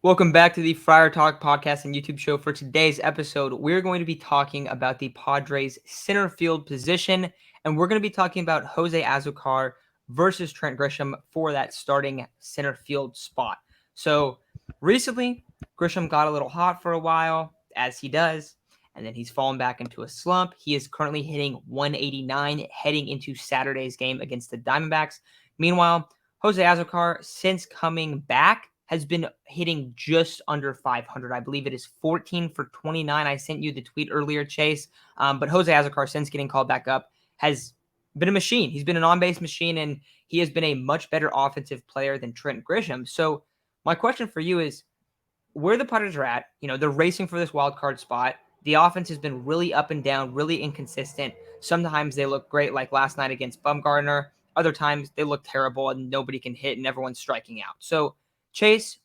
Welcome back to the Friar Talk podcast and YouTube show. For today's episode, we're going to be talking about the Padres center field position, and we're going to be talking about Jose Azocar versus Trent Grisham for that starting center field spot. So recently, Grisham got a little hot for a while, as he does, and then he's fallen back into a slump. He is currently hitting 189 heading into Saturday's game against the Diamondbacks. Meanwhile, Jose Azocar, since coming back, has been hitting just under 500. I believe it is 14 for 29. I sent you the tweet earlier, Chase. But Jose Azocar, since getting called back up, has been a machine. He's been an on-base machine, and he has been a much better offensive player than Trent Grisham. So my question for you is, where the Padres are at, they're racing for this wild card spot. The offense has been really up and down, really inconsistent. Sometimes they look great, like last night against Bumgarner. Other times they look terrible and nobody can hit and everyone's striking out. So, Chase,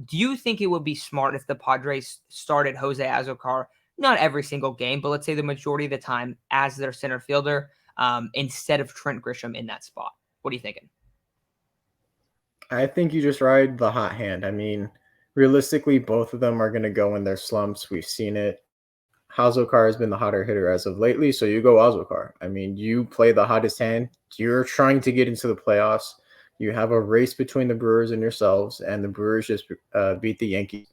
do you think it would be smart if the Padres started Jose Azocar, not every single game, but let's say the majority of the time as their center fielder instead of Trent Grisham in that spot? What are you thinking? I think you just ride the hot hand. I mean, realistically, both of them are going to go in their slumps. We've seen it. Azocar has been the hotter hitter as of lately, so you go Azocar. I mean, you play the hottest hand. You're trying to get into the playoffs. You have a race between the Brewers and yourselves, and the Brewers just beat the Yankees.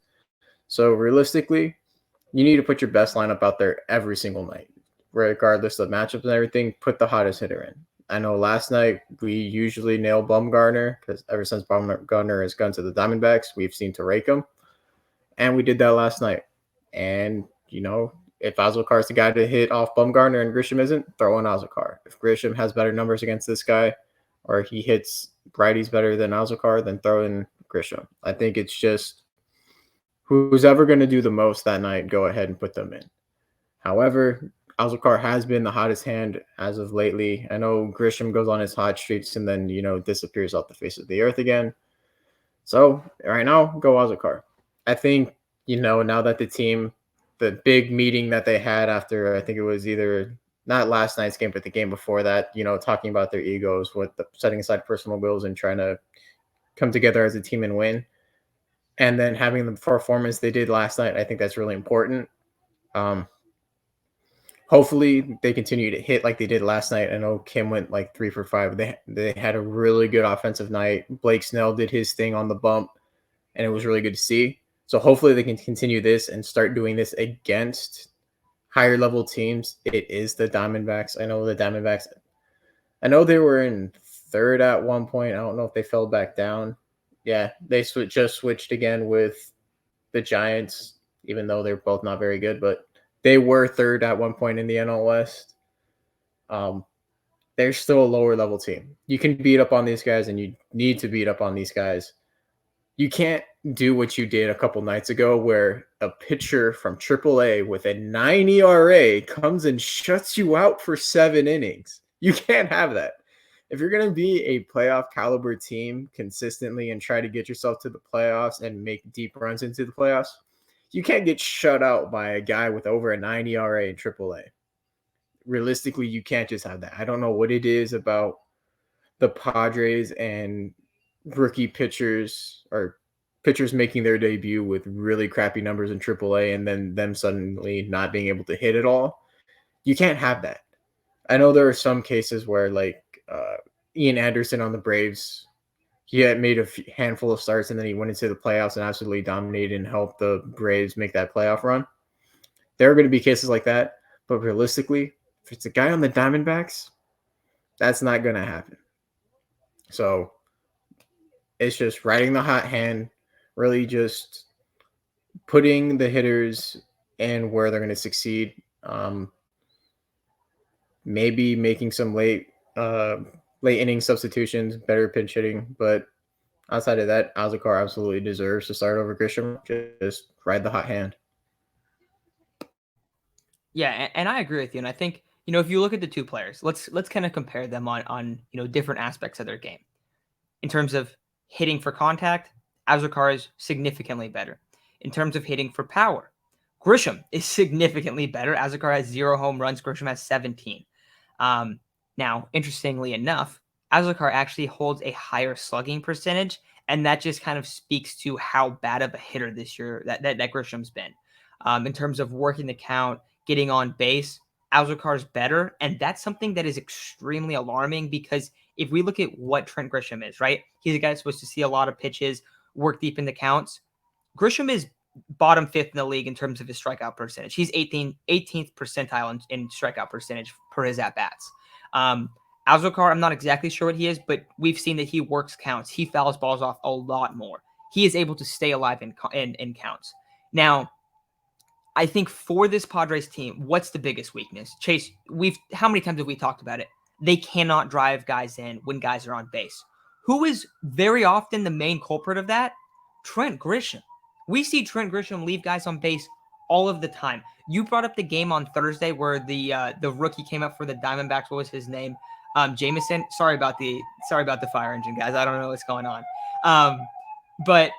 So realistically, you need to put your best lineup out there every single night, regardless of matchups and everything. Put the hottest hitter in. I know last night we usually nail Bumgarner because ever since Bumgarner has gone to the Diamondbacks, we've seen to rake him. And we did that last night. And, if Azocar is the guy to hit off Bumgarner and Grisham isn't, throw in Azocar. If Grisham has better numbers against this guy or he hits righties better than Azocar, then throw in Grisham. I think it's just who's ever going to do the most that night, go ahead and put them in. However, Azocar has been the hottest hand as of lately. I know Grisham goes on his hot streaks and then, disappears off the face of the earth again. So right now, go Azocar. I think, now that the big meeting that they had after, I think it was either not last night's game, but the game before that, talking about their egos with setting aside personal goals and trying to come together as a team and win. And then having the performance they did last night, I think that's really important. Hopefully they continue to hit like they did last night. I know Kim went like 3 for 5. They had a really good offensive night. Blake Snell did his thing on the bump, and it was really good to see. So hopefully they can continue this and start doing this against higher level teams. It is the Diamondbacks. I know they were in third at one point. I don't know if they fell back down. Yeah, they just switched again with the Giants, even though they're both not very good, but they were third at one point in the NL West. They're still a lower level team. You can beat up on these guys, and you need to beat up on these guys. You can't do what you did a couple nights ago where a pitcher from AAA with a 9 ERA comes and shuts you out for 7 innings. You can't have that. If you're going to be a playoff caliber team consistently and try to get yourself to the playoffs and make deep runs into the playoffs, you can't get shut out by a guy with over a 9 ERA in AAA. Realistically, you can't just have that. I don't know what it is about the Padres and rookie pitchers or pitchers making their debut with really crappy numbers in AAA and then them suddenly not being able to hit at all. You can't have that. I know there are some cases where Ian Anderson on the Braves, he had made a handful of starts and then he went into the playoffs and absolutely dominated and helped the Braves make that playoff run. There are going to be cases like that, but realistically, if it's a guy on the Diamondbacks, that's not going to happen. So it's just riding the hot hand, really just putting the hitters in where they're going to succeed. Maybe making some late inning substitutions, better pinch hitting, but outside of that, Azocar absolutely deserves to start over Grisham. Just ride the hot hand. Yeah, and I agree with you. And I think, if you look at the two players, let's kind of compare them on different aspects of their game. In terms of hitting for contact, Azocar is significantly better. In terms of hitting for power, Grisham is significantly better. Azocar has 0 home runs. Grisham has 17. Now, interestingly enough, Azocar actually holds a higher slugging percentage And that just kind of speaks to how bad of a hitter this year that Grisham's been. In terms of working the count, getting on base, Azocar's better. And that's something that is extremely alarming because if we look at what Trent Grisham is, right? He's a guy that's supposed to see a lot of pitches, work deep in the counts. Grisham is bottom fifth in the league in terms of his strikeout percentage. He's 18th percentile in strikeout percentage per his at-bats. Azocar, I'm not exactly sure what he is, but we've seen that he works counts. He fouls balls off a lot more. He is able to stay alive in counts. Now, I think for this Padres team, what's the biggest weakness? Chase, how many times have we talked about it? They cannot drive guys in when guys are on base. Who is very often the main culprit of that? Trent Grisham. We see Trent Grisham leave guys on base all of the time. You brought up the game on Thursday where the rookie came up for the Diamondbacks. What was his name? Jameson. Sorry about the fire engine, guys. I don't know what's going on. But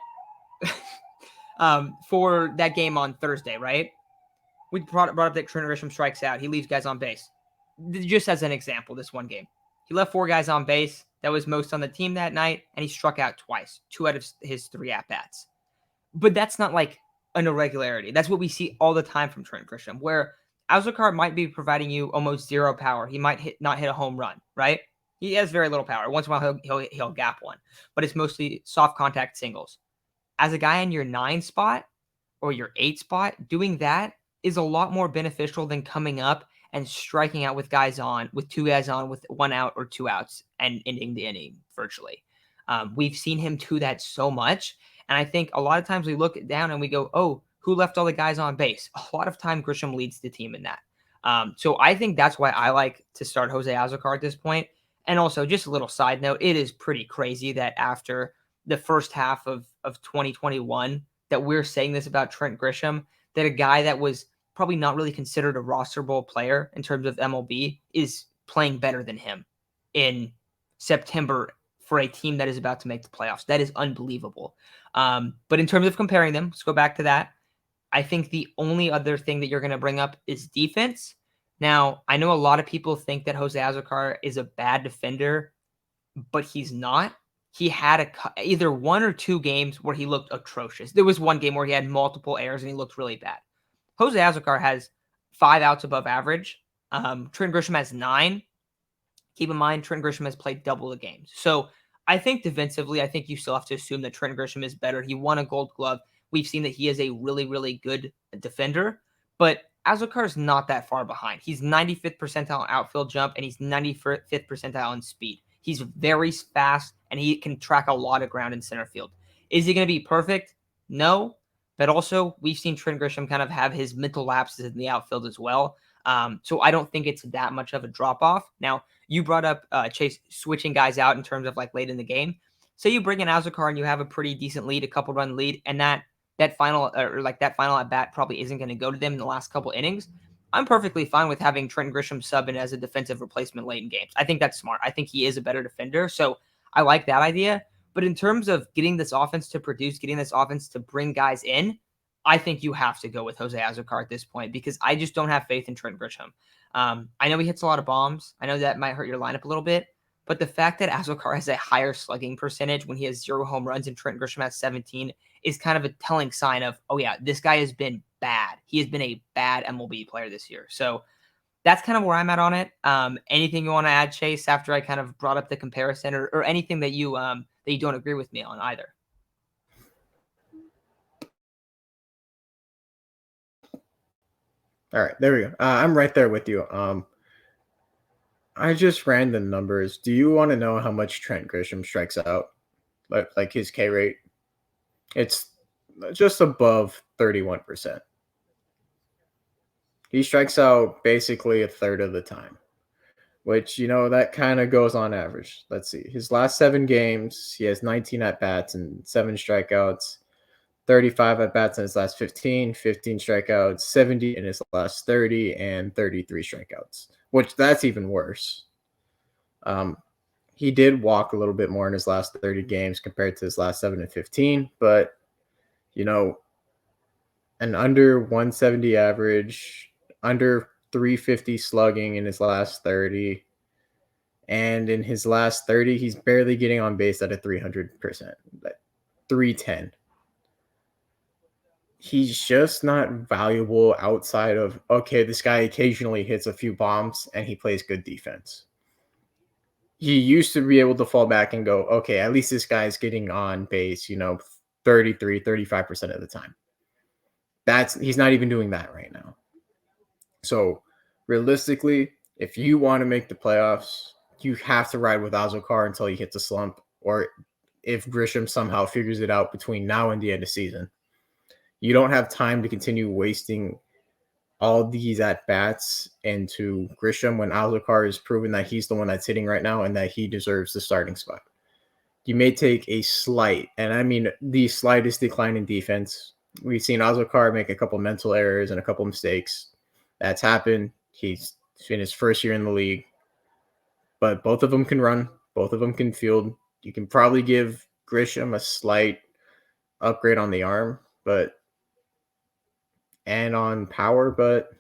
for that game on Thursday, right? We brought up that Trent Grisham strikes out. He leaves guys on base. Just as an example, this one game. He left 4 guys on base. That was most on the team that night, and he struck out twice, 2 out of his 3 at-bats. But that's not like an irregularity. That's what we see all the time from Trent Grisham, where Azocar might be providing you almost 0 power. He might not hit a home run, right? He has very little power. Once in a while, he'll gap one, but it's mostly soft contact singles. As a guy in your 9 spot or your 8 spot, doing that is a lot more beneficial than coming up and striking out with 2 guys on with 1 out or 2 outs and ending the inning virtually. We've seen him do that so much. And I think a lot of times we look down and we go, oh, who left all the guys on base? A lot of time Grisham leads the team in that. So I think that's why I like to start Jose Azocar at this point. And also, just a little side note, it is pretty crazy that after the first half of 2021 that we're saying this about Trent Grisham, that a guy that was probably not really considered a rosterable player in terms of MLB is playing better than him in September for a team that is about to make the playoffs. That is unbelievable. But in terms of comparing them, let's go back to that. I think the only other thing that you're going to bring up is defense. Now, I know a lot of people think that Jose Azocar is a bad defender, but he's not. He had either 1 or 2 games where he looked atrocious. There was one game where he had multiple errors and he looked really bad. Jose Azocar has 5 outs above average. Trent Grisham has 9. Keep in mind, Trent Grisham has played double the games. So I think defensively, I think you still have to assume that Trent Grisham is better. He won a Gold Glove. We've seen that he is a really, really good defender. But Azocar is not that far behind. He's 95th percentile in outfield jump, and he's 95th percentile in speed. He's very fast, and he can track a lot of ground in center field. Is he going to be perfect? No. But also, we've seen Trent Grisham kind of have his mental lapses in the outfield as well. So I don't think it's that much of a drop-off. Now, you brought up Chase switching guys out in terms of like late in the game. Say you bring in Azocar and you have a pretty decent lead, a couple run lead, and that final at bat probably isn't going to go to them in the last couple innings. I'm perfectly fine with having Trent Grisham sub in as a defensive replacement late in games. I think that's smart. I think he is a better defender, so I like that idea. But in terms of getting this offense to produce, getting this offense to bring guys in, I think you have to go with Jose Azocar at this point because I just don't have faith in Trent Grisham. I know he hits a lot of bombs. I know that might hurt your lineup a little bit, but the fact that Azocar has a higher slugging percentage when he has 0 home runs and Trent Grisham has 17 is kind of a telling sign of, oh yeah, this guy has been bad. He has been a bad MLB player this year. So that's kind of where I'm at on it. Anything you want to add, Chase, after I kind of brought up the comparison or anything that you don't agree with me on either? All right, there we go. I'm right there with you. I just ran the numbers. Do you want to know how much Trent Grisham strikes out? Like his K rate? It's just above 31%. He strikes out basically a third of the time, which, that kind of goes on average. Let's see. His last 7 games, he has 19 at-bats and 7 strikeouts. 35 at-bats in his last 15 strikeouts, 70 in his last 30, and 33 strikeouts, which that's even worse. He did walk a little bit more in his last 30 games compared to his last 7 and 15, but, an under 170 average, under 350 slugging in his last 30, And in his last 30, he's barely getting on base at a 300%, like 310. He's just not valuable outside of, okay, this guy occasionally hits a few bombs and he plays good defense. He used to be able to fall back and go, okay, at least this guy's getting on base, 33, 35% of the time. He's not even doing that right now. So realistically, if you want to make the playoffs, you have to ride with Azocar until he hits a slump, or if Grisham somehow figures it out between now and the end of season. You don't have time to continue wasting all these at bats into Grisham when Azocar has proven that he's the one that's hitting right now and that he deserves the starting spot. You may take a slight, and I mean the slightest decline in defense. We've seen Azocar make a couple mental errors and a couple mistakes. That's happened. He's in his first year in the league, but both of them can run. Both of them can field. You can probably give Grisham a slight upgrade on the arm, and on power, but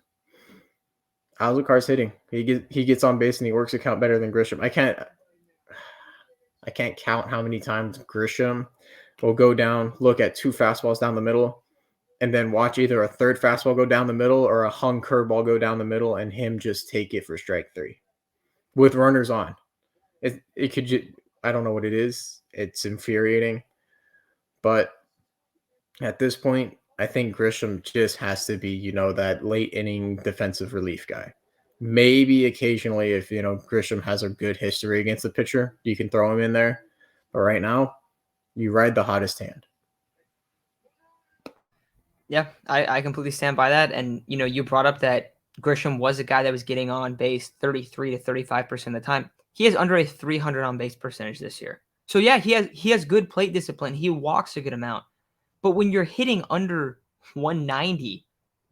Azocar's hitting. He gets on base and he works a count better than Grisham. I can't count how many times Grisham will go down, look at two fastballs down the middle, and then watch either a third fastball go down the middle or a hung curveball go down the middle, and him just take it for strike three with runners on. It could I don't know what it is. It's infuriating, but at this point, I think Grisham just has to be, that late inning defensive relief guy. Maybe occasionally, if Grisham has a good history against the pitcher, you can throw him in there. But right now, you ride the hottest hand. Yeah, I completely stand by that. And you brought up that Grisham was a guy that was getting on base 33 to 35% of the time. He has under a 300 on base percentage this year. So yeah, he has good plate discipline. He walks a good amount. But when you're hitting under 190,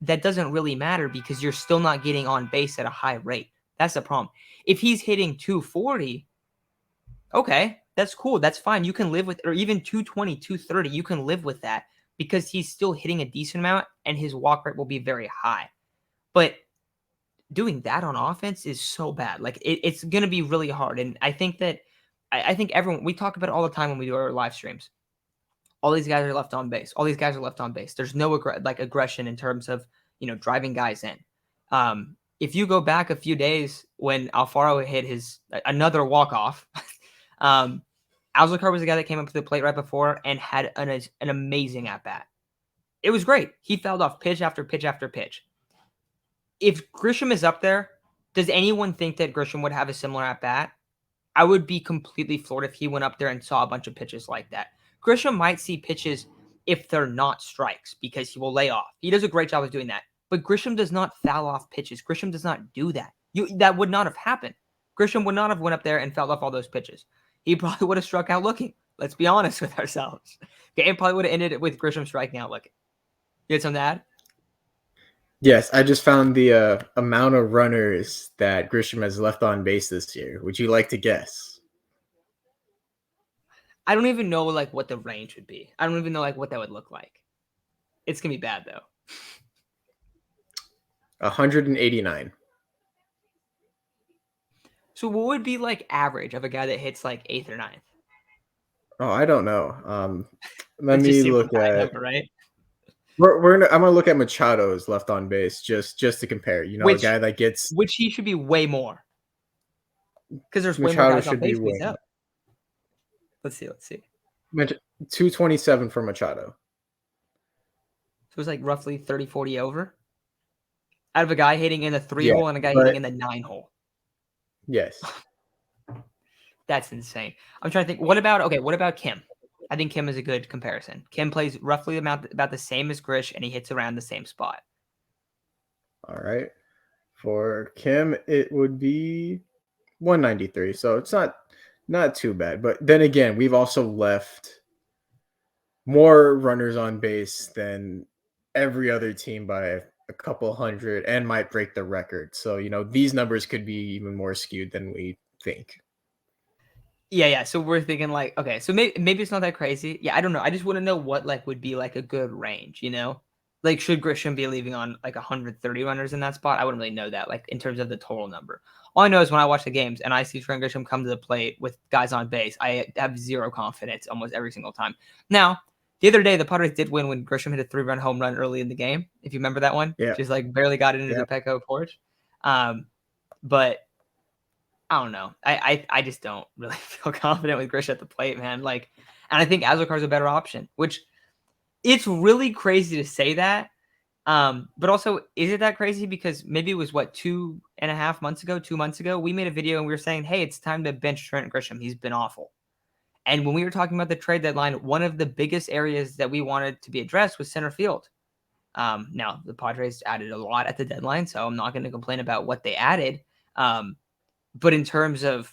that doesn't really matter because you're still not getting on base at a high rate. That's the problem. If he's hitting 240, okay, that's cool. That's fine. You can live with, or even 220, 230, you can live with that because he's still hitting a decent amount and his walk rate will be very high. But doing that on offense is so bad. Like it's going to be really hard. And I think that, I think everyone, we talk about it all the time when we do our live streams. All these guys are left on base. All these guys are left on base. There's no aggression in terms of, driving guys in. If you go back a few days when Alfaro hit his another walk-off, Azocar was the guy that came up to the plate right before and had an amazing at-bat. It was great. He fouled off pitch after pitch after pitch. If Grisham is up there, does anyone think that Grisham would have a similar at-bat? I would be completely floored if he went up there and saw a bunch of pitches like that. Grisham might see pitches if they're not strikes because he will lay off. He does a great job of doing that. But Grisham does not foul off pitches. Grisham does not do that. That would not have happened. Grisham would not have went up there and fouled off all those pitches. He probably would have struck out looking. Let's be honest with ourselves. Game probably would have ended it with Grisham striking out looking. You had something to add? Yes, I just found the amount of runners that Grisham has left on base this year. Would you like to guess? I don't even know what the range would be. I don't even know what that would look like. It's gonna be bad though. 189. So what would be average of a guy that hits eighth or ninth? Oh, I don't know. Let me look at number, right? I'm gonna look at Machado's left on base just to compare. A guy that gets which he should be way more because there's way Machado more guys on should be base. way. Up. Let's see. 227 for Machado. So it's roughly 30, 40 over out of a guy hitting in the 3-hole and a guy hitting in the 9-hole. Yes. That's insane. I'm trying to think. What about Kim? I think Kim is a good comparison. Kim plays roughly about the same as Grish, and he hits around the same spot. All right. For Kim, it would be 193. So it's not too bad. But then again, we've also left more runners on base than every other team by a couple hundred and might break the record. So, these numbers could be even more skewed than we think. Yeah. So we're thinking okay, so maybe it's not that crazy. Yeah, I don't know. I just want to know what would be a good range, Like, should Grisham be leaving on like 130 runners in that spot? I wouldn't really know that, like in terms of the total number. All I know is when I watch the games and I see Trent Grisham come to the plate with guys on base, I have zero confidence almost every single time. Now, the other day, the Padres did win when Grisham hit a 3-run home run early in the game. If you remember that one, Yeah. just like barely got it into Yeah. the Petco porch. But I don't know. I just don't really feel confident with Grish at the plate, man. Like, and I think Azocar is a better option, which it's really crazy to say that. But also, is it that crazy? Because maybe it was what 2.5 months ago, 2 months ago, we made a video and we were saying, hey, it's time to bench Trent Grisham. He's been awful. And when we were talking about the trade deadline, one of the biggest areas that we wanted to be addressed was center field. Now the Padres added a lot at the deadline, so I'm not going to complain about what they added. But in terms of,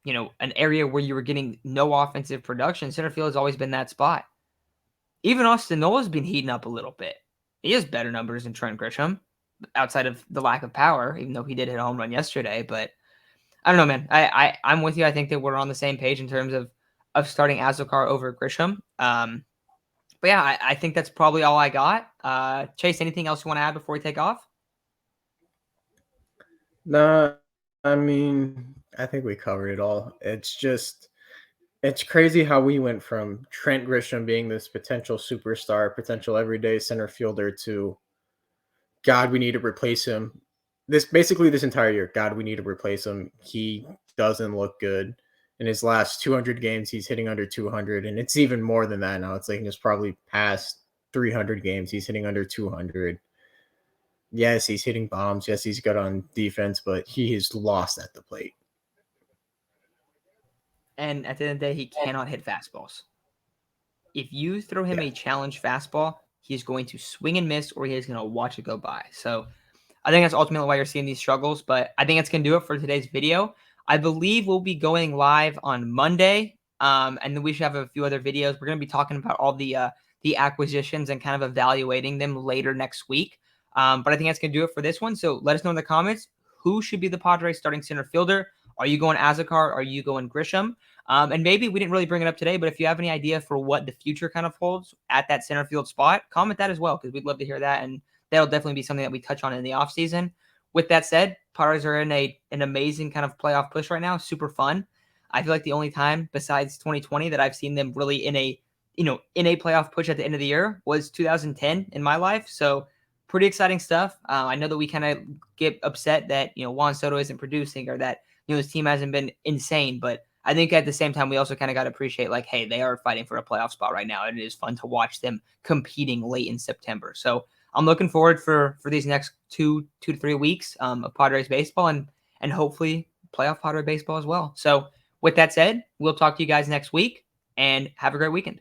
an area where you were getting no offensive production, center field has always been that spot. Even Austin Nola's been heating up a little bit. He has better numbers than Trent Grisham, outside of the lack of power, even though he did hit a home run yesterday. But I don't know, man. I'm with you. I think that we're on the same page in terms of starting Azocar over Grisham. But yeah, I think that's probably all I got. Chase, anything else you want to add before we take off? Nah, I mean, I think we covered it all. It's crazy how we went from Trent Grisham being this potential superstar, potential everyday center fielder to God, we need to replace him. This entire year, God, we need to replace him. He doesn't look good. In his last 200 games, he's hitting under 200, and it's even more than that now. It's like he's probably past 300 games. He's hitting under 200. Yes, he's hitting bombs. Yes, he's good on defense, but he is lost at the plate. And at the end of the day, he cannot hit fastballs. If you throw him Yeah. a challenge fastball, he's going to swing and miss, or he's going to watch it go by. So I think that's ultimately why you're seeing these struggles. But I think that's going to do it for today's video. I believe we'll be going live on Monday, and then we should have a few other videos. We're going to be talking about all the acquisitions and kind of evaluating them later next week. But I think that's going to do it for this one. So let us know in the comments who should be the Padres starting center fielder. Are you going Azocar? Are you going Grisham? And maybe we didn't really bring it up today, but if you have any idea for what the future kind of holds at that center field spot, comment that as well, because we'd love to hear that. And that'll definitely be something that we touch on in the offseason. With that said, Padres are in an amazing kind of playoff push right now. Super fun. I feel like the only time besides 2020 that I've seen them really in a playoff push at the end of the year was 2010 in my life. So pretty exciting stuff. I know that we kind of get upset that, Juan Soto isn't producing, or that, his team hasn't been insane, but I think at the same time, we also kind of got to appreciate, like, hey, they are fighting for a playoff spot right now, and it is fun to watch them competing late in September. So I'm looking forward for these next 2 to 3 weeks of Padres baseball, and hopefully playoff Padres baseball as well. So with that said, we'll talk to you guys next week, and have a great weekend.